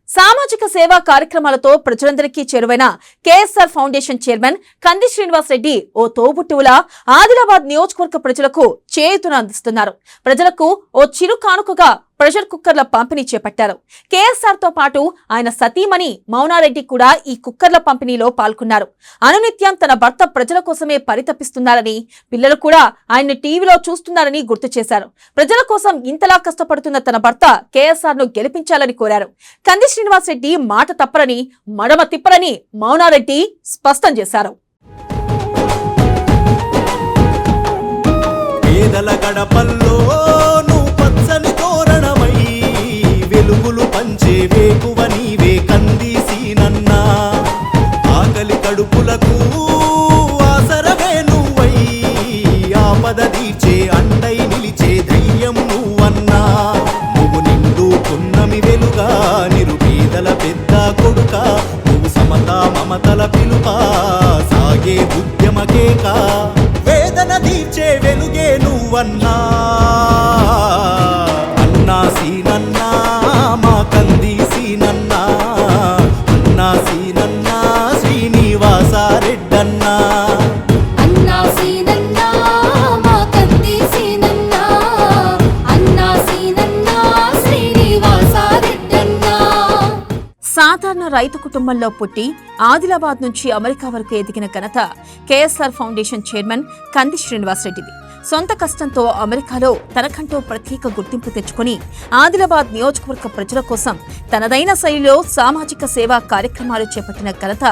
సామాజిక సేవా కార్యక్రమాలతో ప్రజలందరికీ చేరువైన కేఎస్ఆర్ ఫౌండేషన్ చైర్మన్ కంది శ్రీనివాస్ రెడ్డి ఓ తోబుట్టువులా ఆదిలాబాద్ నియోజకవర్గ ప్రజలకు చేయూతను అందిస్తున్నారు. ప్రజలకు ఓ చిరు కానుకగా ప్రెషర్ కుక్కర్ల పంపిణీ చేపట్టారు. కేఎస్ఆర్ తో పాటు ఆయన సతీమణి మౌనారెడ్డి కూడా ఈ కుక్కర్ల పంపిణీలో పాల్గొన్నారు. అనునిత్యం తన భర్త ప్రజల కోసమే పరితపిస్తున్నారని, పిల్లలు కూడా ఆయన్ని టీవీలో చూస్తున్నారని గుర్తు చేశారు. ప్రజల కోసం ఇంతలా కష్టపడుతున్న తన భర్త కేఎస్ఆర్ ను గెలిపించాలని కోరారు. కంది శ్రీనివాస్ రెడ్డి మాట తప్పరని, మడమ తిప్పరని మౌనారెడ్డి స్పష్టం చేశారు. వెలుగులు పంచే వేకువ నీవే కందీసీనన్నా, ఆకలి కడుపులకు ఆసరవే నువ్వై, ఆపద తీర్చే అండై నిలిచే ధైర్యం నువ్వన్నా. నువ్వు నిండు పున్నమి వెలుగా, నిరుపేదల పెద్ద కొడుక, నువ్వు సమతా మమతల పిలుపా, సాగే ఉద్యమకేక, వేదన తీర్చే వెలుగే నువ్వన్నా. అన్నా సీనన్నా మా కంది సీనన్నా, అన్నా సీనన్నా శ్రీనివాస రెడ్డన్నా. అన్నా సీనన్నా మా కంది సీనన్నా, అన్నా సీనన్నా శ్రీనివాస రెడ్డన్నా. సాధారణ రైతు కుటుంబంలో పుట్టి ఆదిలాబాద్ నుంచి అమెరికా వరకు ఎదిగిన ఘనత కేఎస్ఆర్ ఫౌండేషన్ చైర్మన్ కంది శ్రీనివాస్ రెడ్డిది. సొంత కష్టంతో అమెరికాలో తనకంటూ ప్రత్యేక గుర్తింపు తెచ్చుకుని ఆదిలాబాద్ నియోజకవర్గ ప్రజల కోసం తనదైన శైలిలో సామాజిక సేవా కార్యక్రమాలు చేపట్టిన ఘనత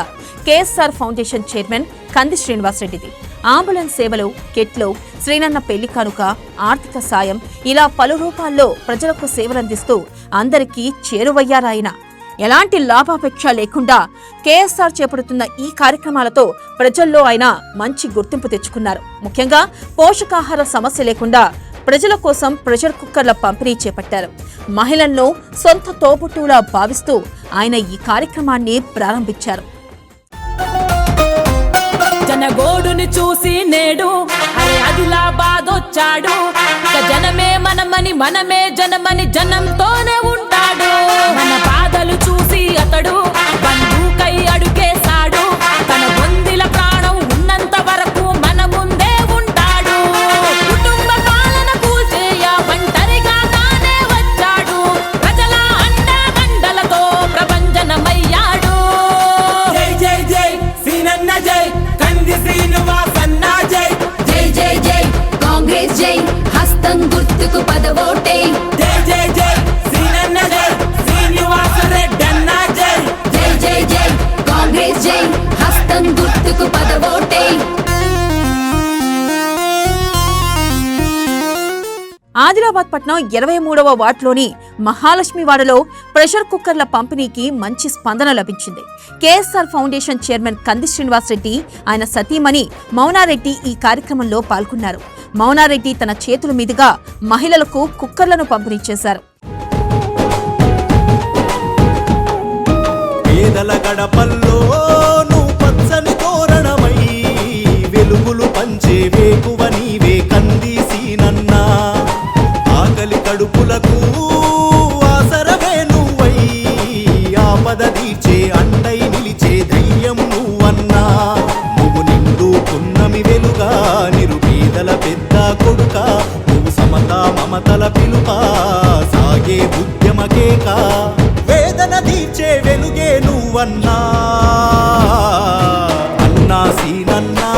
కేఎస్ఆర్ ఫౌండేషన్ చైర్మన్ కంది శ్రీనివాస్ రెడ్డిది. అంబులెన్స్ సేవలు, కిట్లు, శ్రీనన్న పెళ్లి కానుక, ఆర్థిక సాయం ఇలా పలు రూపాల్లో ప్రజలకు సేవలందిస్తూ అందరికీ చేరువయ్యారాయన. ఎలాంటి లాభాపేక్ష లేకుండా కేఎస్ఆర్ చేపడుతున్న ఈ కార్యక్రమాలతో ప్రజల్లో ఆయన మంచి గుర్తింపు తెచ్చుకున్నారు. ముఖ్యంగా పోషకాహార సమస్య లేకుండా ప్రజల కోసం ప్రెషర్ కుక్కర్ల పంపిణీ చేపట్టారు. మహిళలను సొంత తోబుట్టువులా భావిస్తూ ఆయన ఈ కార్యక్రమాన్ని ప్రారంభించారు. జనగోడుని చూసి నేడు ఆదిలాబాద్ వచ్చాడు, జనమే మనమని మనమే జనమని జనంతోనే ఉంటాడు. మన బాధలు చూసి అతడు బంధుకై అడుగేశాడు, తన బొందిల ప్రాణం ఉన్నంత వరకు మన ముందే ఉంటాడు. కుటుంబ పాలన కూసేయ ఒంటరిగా తానే వచ్చాడు, ప్రజల అండదండలతో ప్రభంజనమయ్యాడు. జై జై జై సీనన్న జై, కంది శ్రీనివాసన్న జై. జై జై జై కాంగ్రెస్ జై, హస్తం గుర్తుకు పదవోటే. జై జై జై సీనన్న జై, శ్రీనివాస రెడ్డన్న జై. జై జై జై కాంగ్రెస్ జై, హస్తం గుర్తుకు పదవోటే. ఆదిలాబాద్ పట్నం 23వ వార్డులోని మహాలక్ష్మివాడలో ప్రెషర్ కుక్కర్ల పంపిణీకి మంచి స్పందన లభించింది. కేఎస్ఆర్ ఫౌండేషన్ చైర్మన్ కంది శ్రీనివాస్ రెడ్డి, ఆయన సతీమణి మౌనారెడ్డి ఈ కార్యక్రమంలో పాల్గొన్నారు. మౌనారెడ్డి తన చేతుల మీదుగా మహిళలకు కుక్కర్లను పంపిణీ చేశారు. పేదల గడపల్లో నువ్వు పచ్చని తోరణమై, వెలుగులు పంచే వేకువ నీవే కందీసీనన్నా, ఆకలి కడుపులకు ఆసరవే నువ్వై, ఆపద తీర్చే అండై నిలిచే ధైర్యం నువ్వన్నా. నువ్వు నిండు పున్నమి వెలుగా, నిరుపేదల పెద్ద కొడుక, నువ్వు సమతా మమతల పిలుపా, సాగే ఉద్యమకేక, వేదన తీర్చే వెలుగే నువ్వన్నా. అన్నా సీనన్నా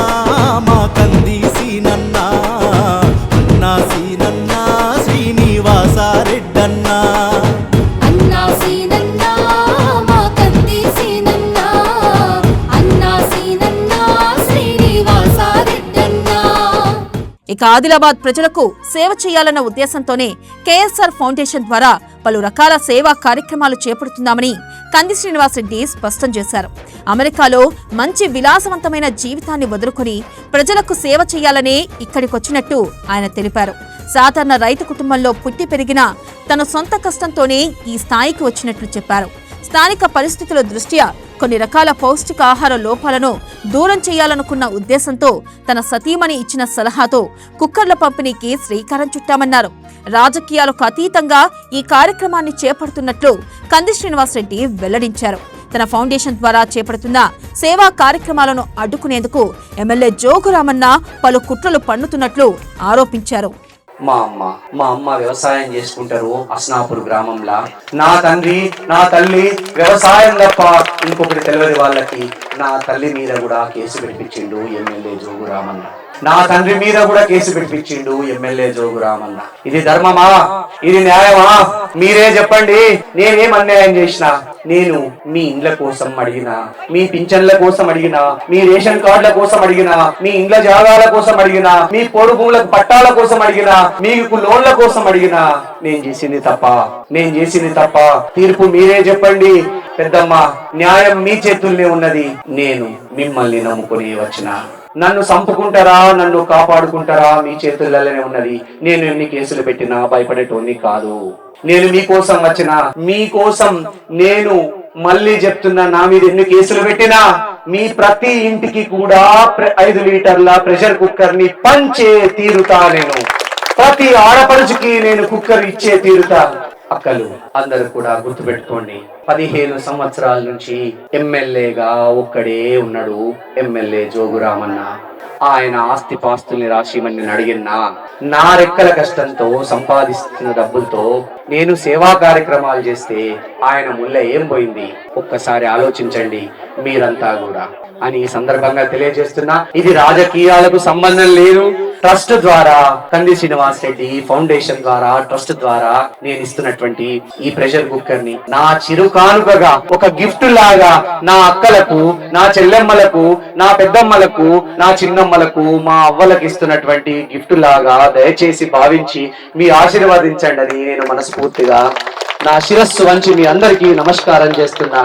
మా కంది సీనన్నా, అన్నా సీనన్నా శ్రీనివాస రెడ్డన్నా. అన్నా సీనన్నా మా కంది సీనన్నా, అన్నా సీనన్నా శ్రీనివాస రెడ్డన్నా. ఇక ఆదిలాబాద్ ప్రజలకు సేవ చేయాలన్న ఉద్దేశంతోనే కేఎస్ఆర్ ఫౌండేషన్ ద్వారా పలు రకాల సేవా కార్యక్రమాలు చేపడుతున్నామని కంది శ్రీనివాస్ రెడ్డి స్పష్టం చేశారు. అమెరికాలో మంచి విలాసవంతమైన జీవితాన్ని వదులుకొని ప్రజలకు సేవ చేయాలనే ఇక్కడికొచ్చినట్టు ఆయన తెలిపారు. సాధారణ రైతు కుటుంబంలో పుట్టి పెరిగిన తన సొంత కష్టంతోనే ఈ స్థాయికి వచ్చినట్లు చెప్పారు. స్థానిక పరిస్థితుల దృష్ట్యా కొన్ని రకాల పౌష్టికాహార లోపాలను దూరం చేయాలనుకున్న ఉద్దేశంతో తన సతీమణి ఇచ్చిన సలహాతో కుక్కర్ల పంపిణీకి శ్రీకారం చుట్టామన్నారు. రాజకీయాలకు అతీతంగా ఈ కార్యక్రమాన్ని చేపడుతున్నట్లు కంది శ్రీనివాసరెడ్డి వెల్లడించారు. తన ఫౌండేషన్ ద్వారా చేపడుతున్న సేవా కార్యక్రమాలను అడ్డుకునేందుకు ఎమ్మెల్యే జోగురామన్న పలు కుట్రలు పన్నుతున్నట్లు ఆరోపించారు. మా అమ్మ వ్యవసాయం చేసుకుంటారు అస్నాపూర్ గ్రామంలో. నా తండ్రి నా తల్లి వ్యవసాయం తప్ప ఇంకొకటి తెలియదు వాళ్ళకి. నా తల్లి మీద కూడా కేసు పెట్టించిండు ఎమ్మెల్యే జోగురామన్న. నా తండ్రి మీద కూడా కేసు పెట్టించిండు ఎమ్మెల్యే జోగురామన్న. ఇది ధర్మమా? ఇది న్యాయమా? మీరే చెప్పండి. నేనేం అన్యాయం చేసినా? నేను మీ ఇండ్ల కోసం అడిగినా, మీ పింఛన్ల కోసం అడిగినా, మీ రేషన్ కార్డుల కోసం అడిగినా, మీ ఇండ్ల జాగాల కోసం అడిగినా, మీ పోడు భూములకు పట్టాల కోసం అడిగినా, మీకు లోన్ల కోసం అడిగినా, నేను చేసింది తప్ప తీర్పు మీరే చెప్పండి. పెద్దమ్మ, న్యాయం మీ చేతుల్నే ఉన్నది. నేను మిమ్మల్ని నమ్ముకుని వచ్చిన. నన్ను చంపుకుంటారా, నన్ను కాపాడుకుంటారా మీ చేతుల్లోనే ఉన్నది. నేను ఎన్ని కేసులు పెట్టినా భయపడేటోని కాదు. నేను మీకోసం వచ్చిన, మీకోసం నేను మళ్ళీ చెప్తున్నా, నా మీద ఎన్ని కేసులు పెట్టినా మీ ప్రతి ఇంటికి కూడా 5 లీటర్ల ప్రెషర్ కుక్కర్ ని పంచే తీరుతా. నేను ప్రతి ఆడపడుచుకి నేను కుక్కర్ ఇచ్చే తీరుతా. అక్కలు అందరూ కూడా గుర్తుపెట్టుకోండి, 15 సంవత్సరాల నుంచి ఎమ్మెల్యేగా ఒక్కడే ఉన్నాడు ఎమ్మెల్యే జోగురామన్న. ఆయన ఆస్తిపాస్తుల్ని రాసిమని అడిగినా నా రెక్కల కష్టంతో సంపాదిస్తున్న డబ్బులతో నేను సేవా కార్యక్రమాలు చేస్తే ఆయన ముళ్ళ ఏం పోయింది ఒక్కసారి ఆలోచించండి మీరంతా కూడా అని ఈ సందర్భంగా తెలియజేస్తున్నా. ఇది రాజకీయాలకు సంబంధం లేదు. ట్రస్ట్ ద్వారా కంది శ్రీనివాసరెడ్డి ఫౌండేషన్ ద్వారా ట్రస్ట్ ద్వారా నేను ఇస్తున్నటువంటి ఈ ప్రెషర్ కుక్కర్ ని నా చిరుకానుకగా ఒక గిఫ్ట్ లాగా నా అక్కలకు, నా చెల్లెమ్మలకు, నా పెద్దమ్మలకు, నా చిన్నమ్మలకు, మా అవ్వలకు ఇస్తున్నటువంటి గిఫ్ట్ లాగా దయచేసి భావించి మీ ఆశీర్వదించండి అని నేను మనస్ఫూర్తిగా నా శిరస్సు వంచి మీ అందరికీ నమస్కారం చేస్తున్నా.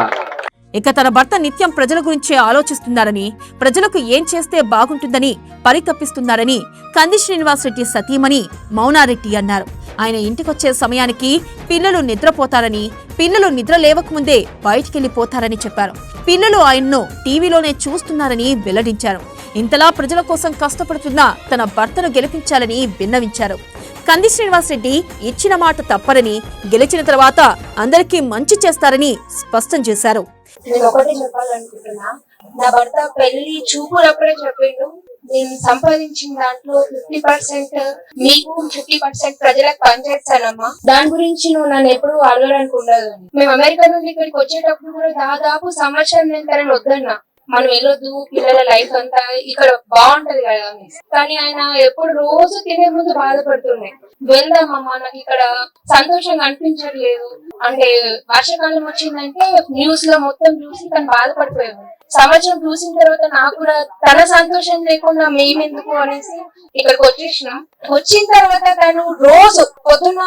ఇక తన భర్త నిత్యం ప్రజల గురించే ఆలోచిస్తున్నారని, ప్రజలకు ఏం చేస్తే బాగుంటుందని పరితపిస్తున్నారని కంది శ్రీనివాసరెడ్డి సతీమణి మౌనారెడ్డి అన్నారు. ఆయన ఇంటికొచ్చే సమయానికి పిల్లలు నిద్రపోతారని, పిల్లలు నిద్ర లేవకముందే బయటికెళ్లిపోతారని చెప్పారు. పిల్లలు ఆయన్ను టీవీలోనే చూస్తున్నారని వెల్లడించారు. ఇంతలా ప్రజల కోసం కష్టపడుతున్న తన భర్తను గెలిపించాలని విన్నవించారు. కంది శ్రీనివాసరెడ్డి ఇచ్చిన మాట తప్పరని, గెలిచిన తర్వాత అందరికీ మంచి చేస్తారని స్పష్టం చేశారు. నేను ఒకటి చెప్పాలనుకుంటున్నా, నా భర్త పెళ్లి చూపులప్పుడే చెప్పిండు, నేను సంపాదించిన దాంట్లో 50% మీకు 50% ప్రజలకు పనిచేస్తానమ్మా. దాని గురించి నువ్వు నన్ను ఎప్పుడు అడగడానికి ఉండదు. మేము అమెరికా నుండి ఇక్కడికి వచ్చేటప్పుడు కూడా దాదాపు సంవత్సరం నేను తనని వద్దన్నా, మనం వెళ్ళొద్దు, పిల్లల లైఫ్ అంతా ఇక్కడ బాగుంటది కదా. కానీ ఆయన ఎప్పుడు రోజు తినే ముందు బాధపడుతుండే, వెళ్దామమ్మా నాకు ఇక్కడ సంతోషంగా అనిపించట్లేదు అంటే. వర్షాకాలం వచ్చిందంటే న్యూస్ లో మొత్తం చూసి తను బాధపడిపోయాడు. సంవత్సరం చూసిన తర్వాత నాకు కూడా తన సంతోషం లేకుండా మేమెందుకు అనేసి ఇక్కడికి వచ్చేసినాం. వచ్చిన తర్వాత తను రోజు పొద్దున్న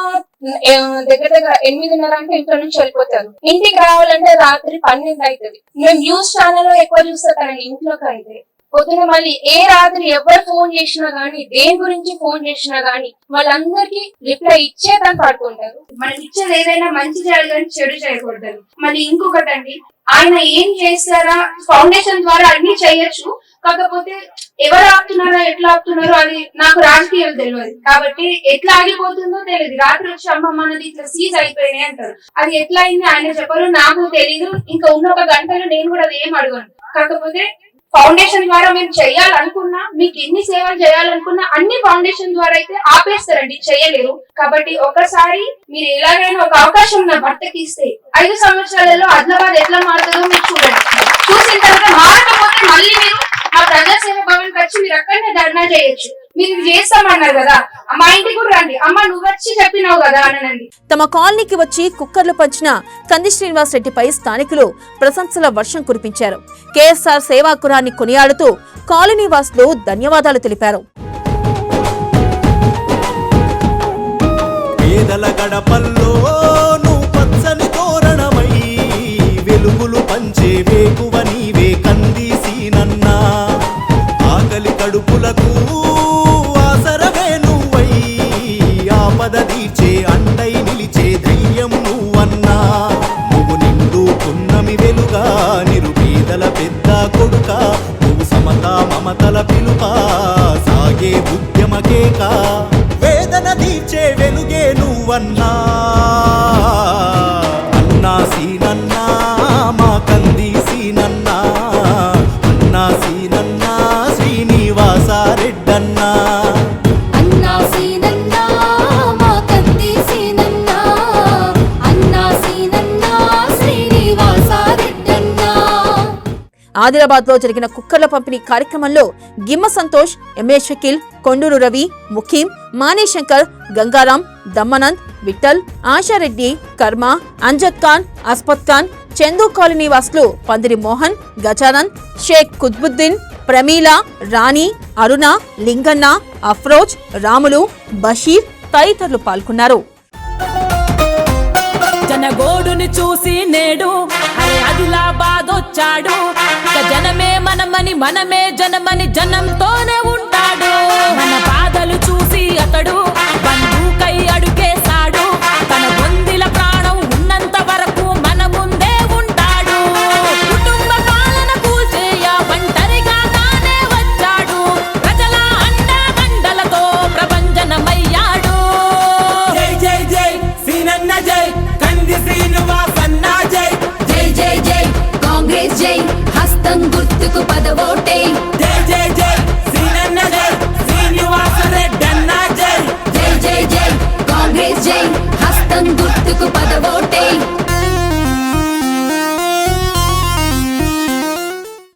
దగ్గర 8:30 అంటే ఇంట్లో నుంచి వెళ్ళిపోతారు. ఇంటికి రావాలంటే రాత్రి 12 అవుతుంది. నేను న్యూస్ ఛానల్ లో ఎక్కువ చూస్తా తనని ఇంట్లో కంటే. పొద్దున మళ్ళీ ఏ రాత్రి ఎవరు ఫోన్ చేసినా గానీ, దేని గురించి ఫోన్ చేసినా గానీ వాళ్ళందరికీ రిప్లై ఇచ్చే తను పడుకుంటారు. మనం ఇచ్చేది ఏదైనా మంచి చేయాలి కానీ చెడు చేయకూడదు. మళ్ళీ ఇంకొకటండి, ఆయన ఏం చేస్తారా, ఫౌండేషన్ ద్వారా అన్ని చేయొచ్చు, కాకపోతే ఎవరు ఆపుతున్నారో ఎట్లా ఆపుతున్నారో అది నాకు రాజకీయాలు తెలియదు కాబట్టి ఎట్లా ఆగిపోతుందో తెలియదు. రాత్రి వచ్చి అమ్మ మనది ఇట్లా సీజ్ అయిపోయినాయి అంటారు. అది ఎట్లా అయింది ఆయన చెప్పరు, నాకు తెలీదు. ఇంకా ఉన్న 1 గంటలో నేను కూడా అది ఏం అడగను. కాకపోతే ఫౌండేషన్ ద్వారా మీరు చేయాలనుకున్నా, మీకు ఎన్ని సేవలు చేయాలనుకున్నా అన్ని ఫౌండేషన్ ద్వారా అయితే ఆపేస్తారండి, చేయలేరు. కాబట్టి ఒకసారి మీరు ఎలాగైనా ఒక అవకాశం నా భర్తకి ఇస్తే 5 సంవత్సరాలలో ఆదిలాబాద్ ఎట్లా మారుతుందో మీరు చూడండి. చూసిన తర్వాత మారకపోతే మళ్ళీ మీరు మా ప్రజాసేవ భవన్ వచ్చి మీరు అక్కడనే ధర్నా చేయొచ్చు. మీరు చేస్తామన్నారు కదా, మా ఇంటికి కూడా రండి, అమ్మ నువ్వు వచ్చి చెప్పినావు కదా అనండి. తమ కాలనీకి వచ్చి కుక్కర్లు పంచిన కంది శ్రీనివాసరెడ్డిపై స్థానికులు ప్రశంసల వర్షం కురిపించారు. కేఎస్ఆర్ సేవాకురాన్ని కొనియాడుతూ కాలనీ వాసులు ధన్యవాదాలు తెలిపారు. పేదల గడపల్లో నువ్వు పచ్చని తోరణమై వెలుగులు పంచే వేకువ నీవే కంది సీనన్నా. ఆకలి కడుపులకు ఆసరవే నువ్వై ఆపద తీర్చే అండై నిలిచే ధైర్యం నువ్వన్నా. నువ్వు నిండు పున్నమి వెలుగా నిరుపే ఆదిలాబాద్ లో జరిగిన కుక్కర్ల పంపిణీ కార్యక్రమంలో గిమ్మ సంతోష్, ఎంఏ షకీల్, కొండూరు రవి, ముఖీం, మానేశంకర్, గంగారాం, దమ్మనంద్, విఠల్, ఆశారెడ్డి, కర్మ, అంజద్ ఖాన్, అస్పత్ ఖాన్, చందు కాలనీ వాసులు పందిరి మోహన్, గజానంద్, షేక్ కుత్బుద్దీన్, ప్రమీల, రాణి, అరుణ, లింగన్న, అఫ్రోజ్, రాములు, బషీర్ తదితరులు పాల్గొన్నారు. జనగోడుని చూసి నేడు అరే ఆదిలాబాద్ వచ్చాడు. జనమే మనమని మనమే జనమని జనంతోనే